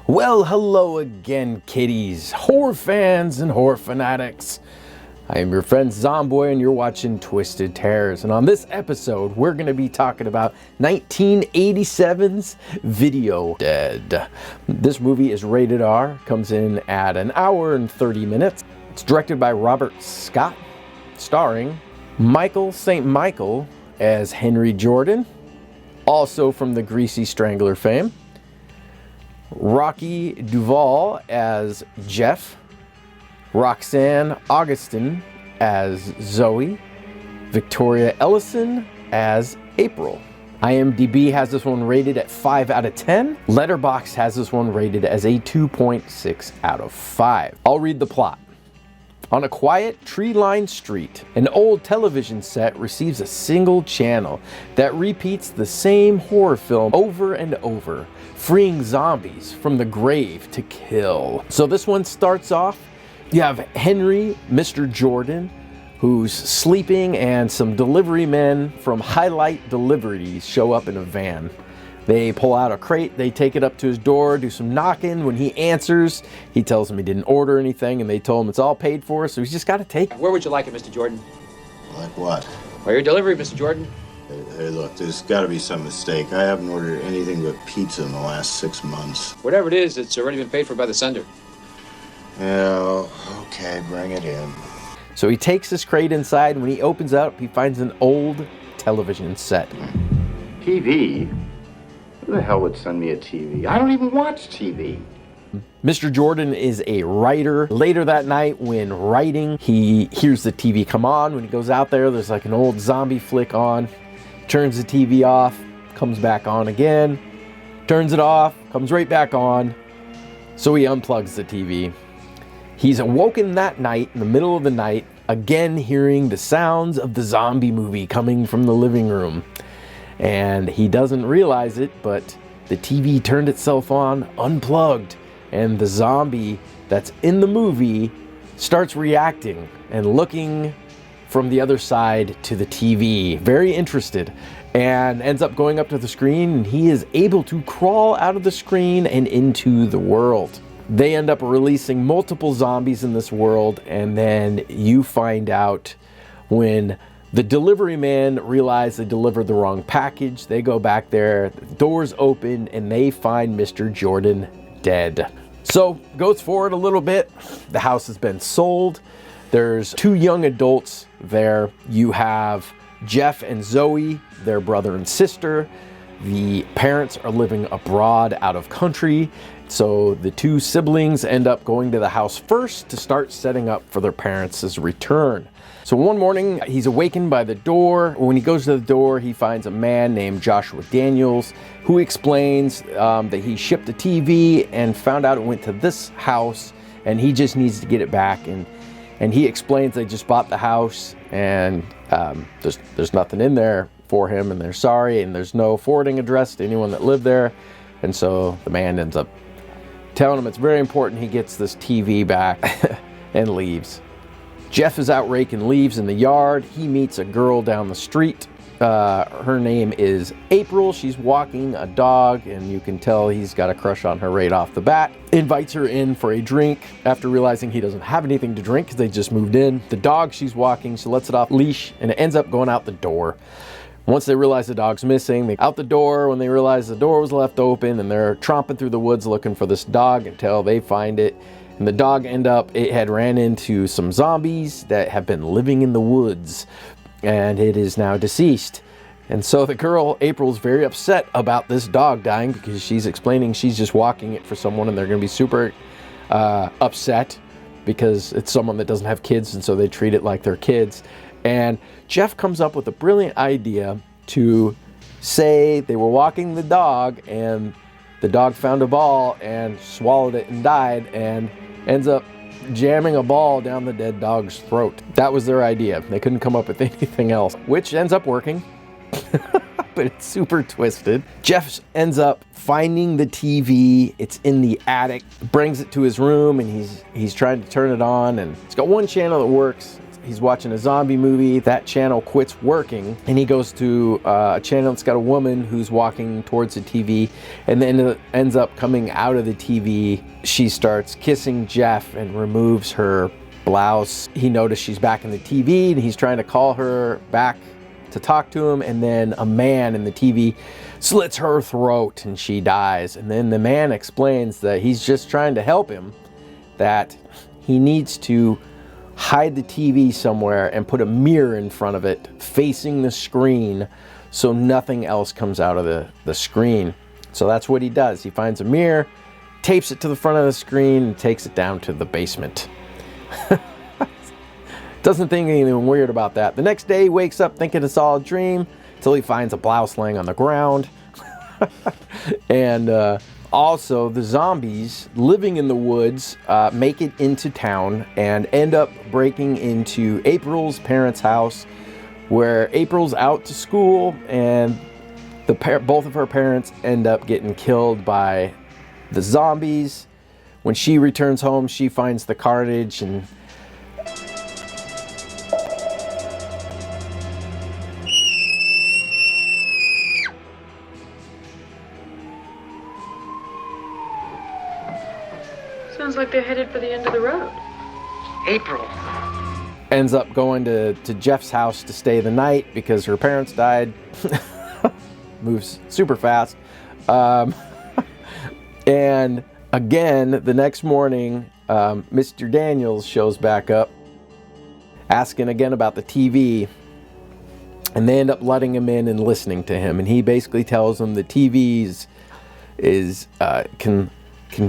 Well, hello again, kiddies, horror fans and horror fanatics. I am your friend Zomboy and you're watching Twisted Terrors. And on this episode, we're going to be talking about 1987's Video Dead. This movie is rated R, comes in at an hour and 30 minutes. It's directed by Robert Scott, starring Michael St. Michael as Henry Jordan, also from the Greasy Strangler fame. Rocky Duvall as Jeff, Roxanne Augustin as Zoe, Victoria Ellison as April. IMDb has this one rated at 5 out of 10. Letterboxd has this one rated as a 2.6 out of 5. I'll read the plot. On a quiet, tree-lined street, an old television set receives a single channel that repeats the same horror film over and over, freeing zombies from the grave to kill. So this one starts off, you have Henry, Mr. Jordan, who's sleeping, and some delivery men from Highlight Deliveries show up in a van. They pull out a crate, they take it up to his door, do some knocking. When he answers, he tells them he didn't order anything, and they told him it's all paid for, so he's just got to take it. Where would you like it, Mr. Jordan? Like what? Where your delivery, Mr. Jordan? Hey, look, there's got to be some mistake. I haven't ordered anything but pizza in the last 6 months. Whatever it is, it's already been paid for by the sender. Yeah, okay, bring it in. So he takes this crate inside, and when he opens up, he finds an old television set. TV? Who the hell would send me a TV? I don't even watch TV. Mr. Jordan is a writer. Later that night, when writing, he hears the TV come on. When he goes out there, there's like an old zombie flick on. Turns the TV off, comes back on again. Turns it off, comes right back on. So he unplugs the TV. He's awoken that night, in the middle of the night, again hearing the sounds of the zombie movie coming from the living room. And he doesn't realize it, but the TV turned itself on, unplugged, and the zombie that's in the movie starts reacting and looking from the other side to the TV, very interested, and ends up going up to the screen, and he is able to crawl out of the screen and into the world. They end up releasing multiple zombies in this world, and then you find out when the delivery man realize they delivered the wrong package. They go back there, the doors open, and they find Mr. Jordan dead. So, goes forward a little bit. The house has been sold. There's 2 young adults there. You have Jeff and Zoe, their brother and sister. The parents are living abroad, out of country. So the 2 siblings end up going to the house first to start setting up for their parents' return. So one morning, he's awakened by the door. When he goes to the door, he finds a man named Joshua Daniels, who explains that he shipped a TV and found out it went to this house, and he just needs to get it back. And he explains they just bought the house, and there's nothing in there for him, and they're sorry, and there's no forwarding address to anyone that lived there. And so the man ends up telling him it's very important he gets this TV back and leaves. Jeff is out raking leaves in the yard. He meets a girl down the street. Her name is April. She's walking a dog, and you can tell he's got a crush on her right off the bat. Invites her in for a drink after realizing he doesn't have anything to drink because they just moved in. The dog she's walking, she lets it off leash, and it ends up going out the door. Once they realize the dog's missing, they out the door when they realize the door was left open, and they're tromping through the woods looking for this dog until they find it. And the dog it had ran into some zombies that have been living in the woods, and it is now deceased. And so the girl, April's very upset about this dog dying because she's explaining she's just walking it for someone, and they're going to be super upset because it's someone that doesn't have kids, and so they treat it like they're kids. And Jeff comes up with a brilliant idea to say they were walking the dog, and the dog found a ball and swallowed it and died, and ends up jamming a ball down the dead dog's throat. That was their idea. They couldn't come up with anything else, which ends up working. But it's super twisted. Jeff ends up finding the TV. It's in the attic, brings it to his room, and he's trying to turn it on, and it's got one channel that works. he's watching a zombie movie. That channel quits working, and he goes to a channel that's got a woman who's walking towards the TV, and then ends up coming out of the TV. She starts kissing Jeff and removes her blouse. He noticed she's back in the TV, and he's trying to call her back to talk to him, and then a man in the TV slits her throat and she dies. And then the man explains that he's just trying to help him, that he needs to hide the TV somewhere and put a mirror in front of it facing the screen so nothing else comes out of the screen. So that's what he does. He finds a mirror, tapes it to the front of the screen, and takes it down to the basement. Doesn't think anything weird about that. The next day he wakes up thinking it's all a dream until he finds a blouse laying on the ground. And also the zombies living in the woods make it into town and end up breaking into April's parents' house, where April's out to school, and both of her parents end up getting killed by the zombies. When she returns home, she finds the carnage and sounds like they're headed for the end of the road. April. ends up going to Jeff's house to stay the night because her parents died. Moves super fast. And again, the next morning, Mr. Daniels shows back up, asking again about the TV. And they end up letting him in and listening to him. And he basically tells them the TV can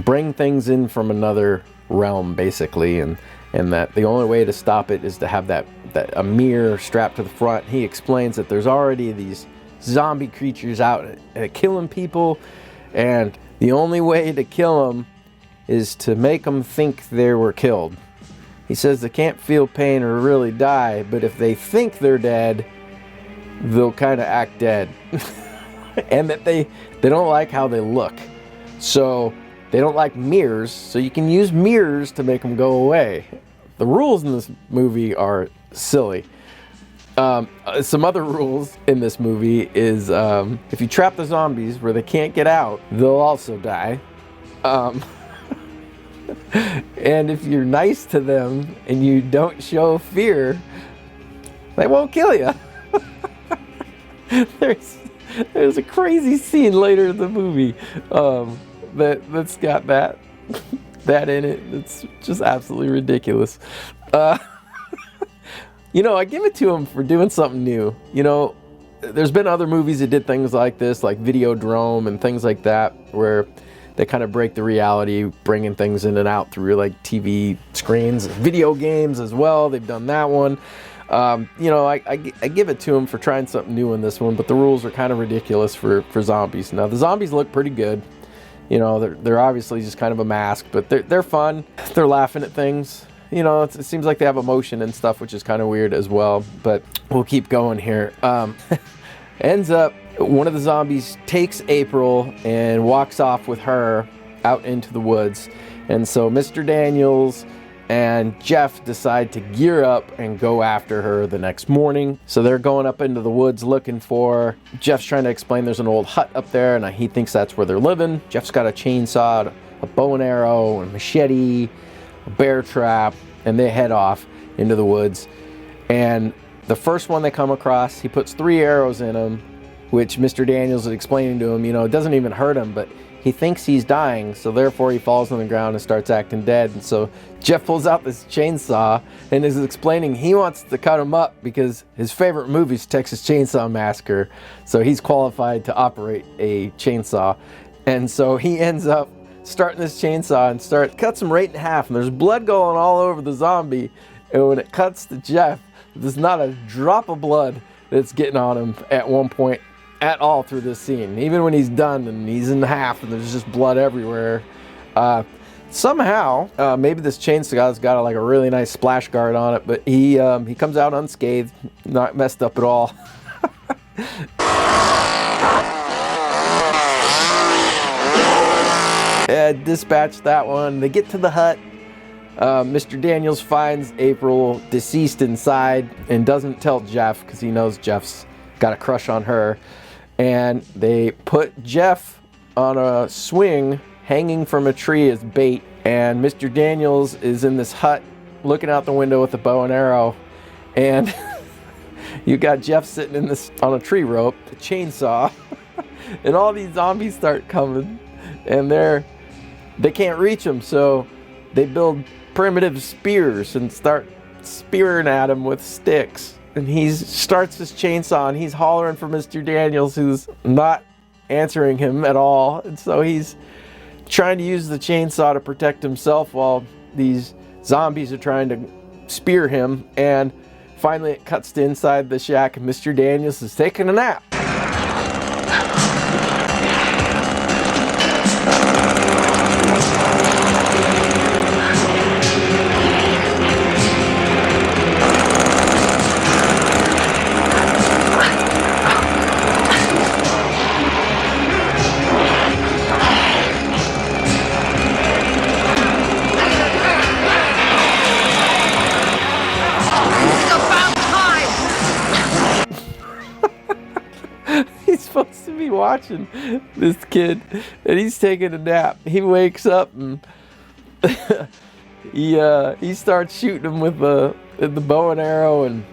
bring things in from another realm, basically, and that the only way to stop it is to have that a mirror strapped to the front. He explains that there's already these zombie creatures out killing people, and the only way to kill them is to make them think they were killed. He says they can't feel pain or really die, but if they think they're dead, they'll kind of act dead. And that they don't like how they look. So they don't like mirrors, so you can use mirrors to make them go away. The rules in this movie are silly. Some other rules in this movie is if you trap the zombies where they can't get out, they'll also die. And if you're nice to them and you don't show fear, they won't kill you. There's a crazy scene later in the movie that's got that in it. It's just absolutely ridiculous. I give it to him for doing something new. There's been other movies that did things like this, like Videodrome and things like that, where they kind of break the reality, bringing things in and out through like TV screens, video games as well. They've done that one. I give it to him for trying something new in this one, but the rules are kind of ridiculous for zombies. Now, the zombies look pretty good. They're obviously just kind of a mask, but they're fun. They're laughing at things. It seems like they have emotion and stuff, which is kind of weird as well, but we'll keep going here. Ends up, one of the zombies takes April and walks off with her out into the woods. And so Mr. Daniels and Jeff decide to gear up and go after her the next morning. So they're going up into the woods looking for her. Jeff's trying to explain there's an old hut up there, and he thinks that's where they're living. Jeff's got a chainsaw, a bow and arrow, a machete, a bear trap, and they head off into the woods. And the first one they come across, he puts 3 arrows in him, which Mr. Daniels is explaining to him, it doesn't even hurt him, but he thinks he's dying, so therefore he falls on the ground and starts acting dead. And so Jeff pulls out this chainsaw and is explaining he wants to cut him up because his favorite movie is Texas Chainsaw Massacre, so he's qualified to operate a chainsaw. And so he ends up starting this chainsaw and cuts him right in half, and there's blood going all over the zombie. And when it cuts to Jeff, there's not a drop of blood that's getting on him at one point at all through this scene. Even when he's done and he's in half and there's just blood everywhere. Somehow, maybe this chainsaw's got like a really nice splash guard on it, but he comes out unscathed, not messed up at all. Dispatch that one. They get to the hut. Mr. Daniels finds April deceased inside and doesn't tell Jeff because he knows Jeff's got a crush on her. And they put Jeff on a swing hanging from a tree as bait. And Mr. Daniels is in this hut looking out the window with a bow and arrow. And you got Jeff sitting in this on a tree rope, a chainsaw. And all these zombies start coming. And they can't reach him. So they build primitive spears and start spearing at him with sticks. And he starts his chainsaw and he's hollering for Mr. Daniels, who's not answering him at all. And so he's trying to use the chainsaw to protect himself while these zombies are trying to spear him. And finally it cuts to inside the shack and Mr. Daniels is taking a nap. Supposed to be watching this kid and he's taking a nap. He wakes up and he starts shooting him with the bow and arrow, and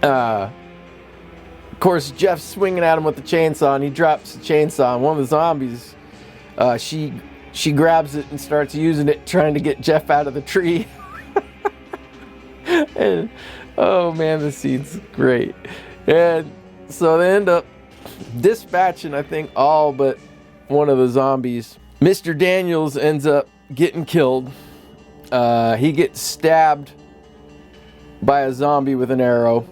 of course Jeff's swinging at him with the chainsaw and he drops the chainsaw, and one of the zombies she grabs it and starts using it trying to get Jeff out of the tree. And oh man, this scene's great. And so they end up dispatching, I think, all but one of the zombies. Mr. Daniels ends up getting killed. He gets stabbed by a zombie with an arrow,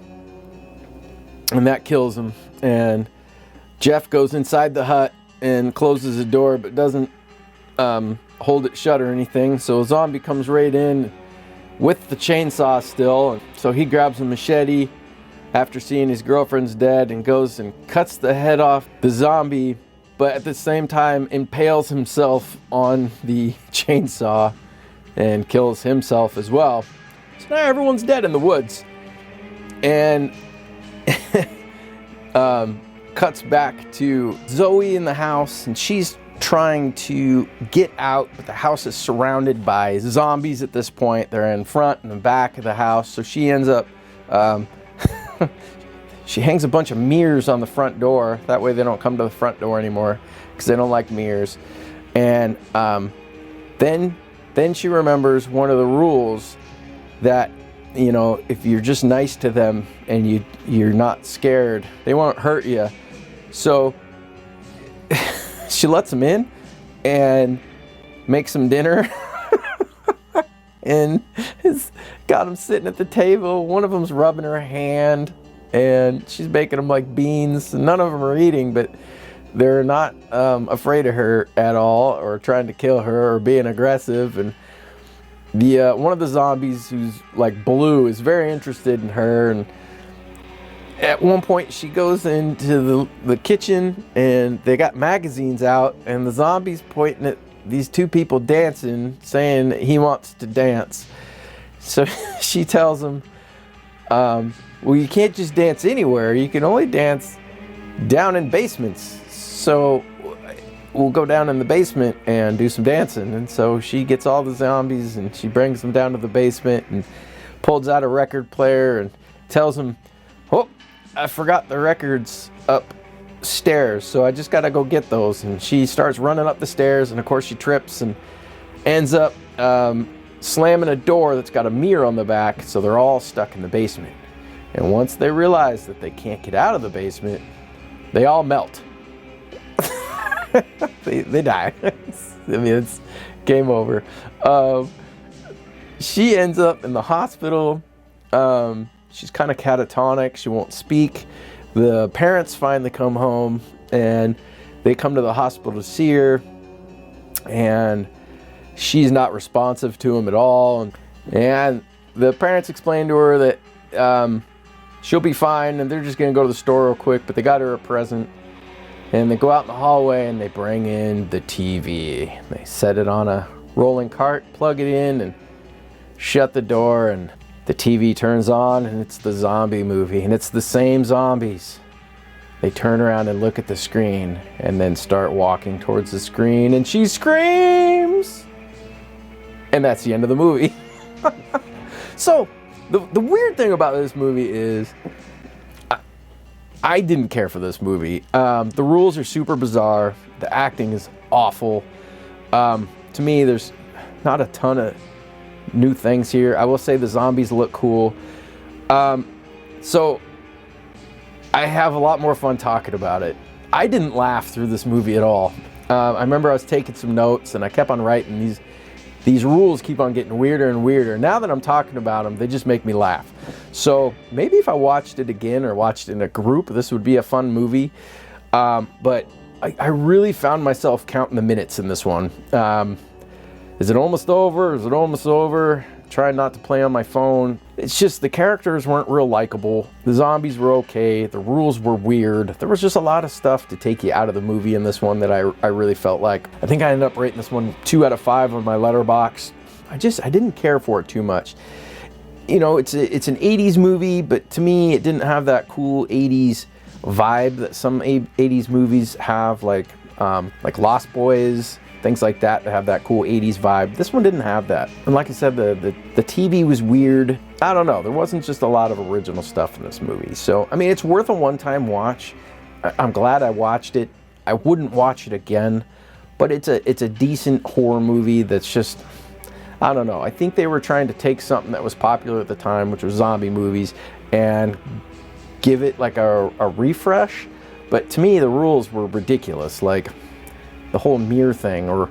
and that kills him. And Jeff goes inside the hut and closes the door, but doesn't hold it shut or anything. So a zombie comes right in with the chainsaw still. So he grabs a machete after seeing his girlfriend's dead and goes and cuts the head off the zombie, but at the same time impales himself on the chainsaw and kills himself as well. So now everyone's dead in the woods. And cuts back to Zoe in the house, and she's trying to get out, but the house is surrounded by zombies at this point. They're in front and the back of the house, so she ends up she hangs a bunch of mirrors on the front door. That way they don't come to the front door anymore because they don't like mirrors. And then she remembers one of the rules that, you know, if you're just nice to them and you're not scared, they won't hurt you. So she lets them in and makes them dinner. And has got them sitting at the table. One of them's rubbing her hand, and she's making them like beans. None of them are eating, but they're not afraid of her at all, or trying to kill her, or being aggressive. And the one of the zombies, who's like blue, is very interested in her. And at one point, she goes into the kitchen, and they got magazines out, and the zombie's pointing at these two people dancing, saying he wants to dance. So she tells him, well, you can't just dance anywhere. You can only dance down in basements. So we'll go down in the basement and do some dancing. And so she gets all the zombies and she brings them down to the basement and pulls out a record player and tells them, oh, I forgot the records upstairs, so I just gotta go get those. And she starts running up the stairs, and of course she trips and ends up slamming a door that's got a mirror on the back, so they're all stuck in the basement. And once they realize that they can't get out of the basement, they all melt. they die. I mean, it's game over. She ends up in the hospital. She's kind of catatonic. She won't speak. The parents finally come home, and they come to the hospital to see her, and she's not responsive to them at all. And the parents explain to her that she'll be fine, and they're just going to go to the store real quick, but they got her a present. And they go out in the hallway, and they bring in the TV. They set it on a rolling cart, plug it in, and shut the door, and the TV turns on, and it's the zombie movie, and it's the same zombies. They turn around and look at the screen and then start walking towards the screen, and she screams! And that's the end of the movie. So, the weird thing about this movie is I didn't care for this movie. The rules are super bizarre. The acting is awful. To me, there's not a ton of new things here. I will say the zombies look cool. So I have a lot more fun talking about it. I didn't laugh through this movie at all. I remember I was taking some notes, and I kept on writing. These rules keep on getting weirder and weirder. Now that I'm talking about them, they just make me laugh. So maybe if I watched it again or watched it in a group, this would be a fun movie. But I really found myself counting the minutes in this one. Is it almost over? Is it almost over? Trying not to play on my phone. It's just the characters weren't real likable. The zombies were okay. The rules were weird. There was just a lot of stuff to take you out of the movie in this one that I really felt like. I think I ended up rating this one 2 out of 5 on my Letterboxd. I didn't care for it too much. You know, it's an 80s movie, but to me it didn't have that cool 80s vibe that some 80s movies have, like Lost Boys, things like that have that cool 80s vibe. This one didn't have that. And like I said, the TV was weird. I don't know. There wasn't just a lot of original stuff in this movie. So, I mean, it's worth a one-time watch. I'm glad I watched it. I wouldn't watch it again, but it's a decent horror movie that's just, I don't know. I think they were trying to take something that was popular at the time, which was zombie movies, and give it like a refresh. But to me, the rules were ridiculous. Like the whole mirror thing, or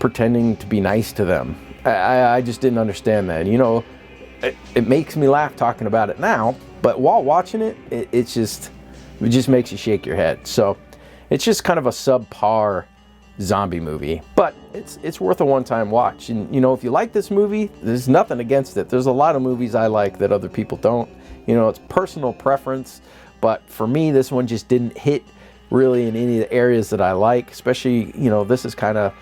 pretending to be nice to them. I just didn't understand that. You know, it makes me laugh talking about it now, but while watching it, it just makes you shake your head. So it's just kind of a subpar zombie movie, but it's worth a one-time watch. And you know, if you like this movie, there's nothing against it. There's a lot of movies I like that other people don't. You know, it's personal preference, but for me, this one just didn't hit really in any of the areas that I like. Especially, you know, this is kind of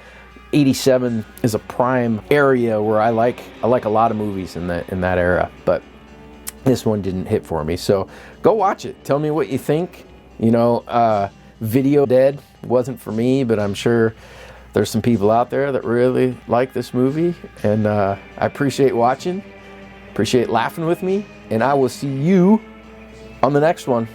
87 is a prime area where I like a lot of movies in that era, but this one didn't hit for me. So go watch it. Tell me what you think. You know, Video Dead wasn't for me, but I'm sure there's some people out there that really like this movie, and I appreciate watching, appreciate laughing with me, and I will see you on the next one.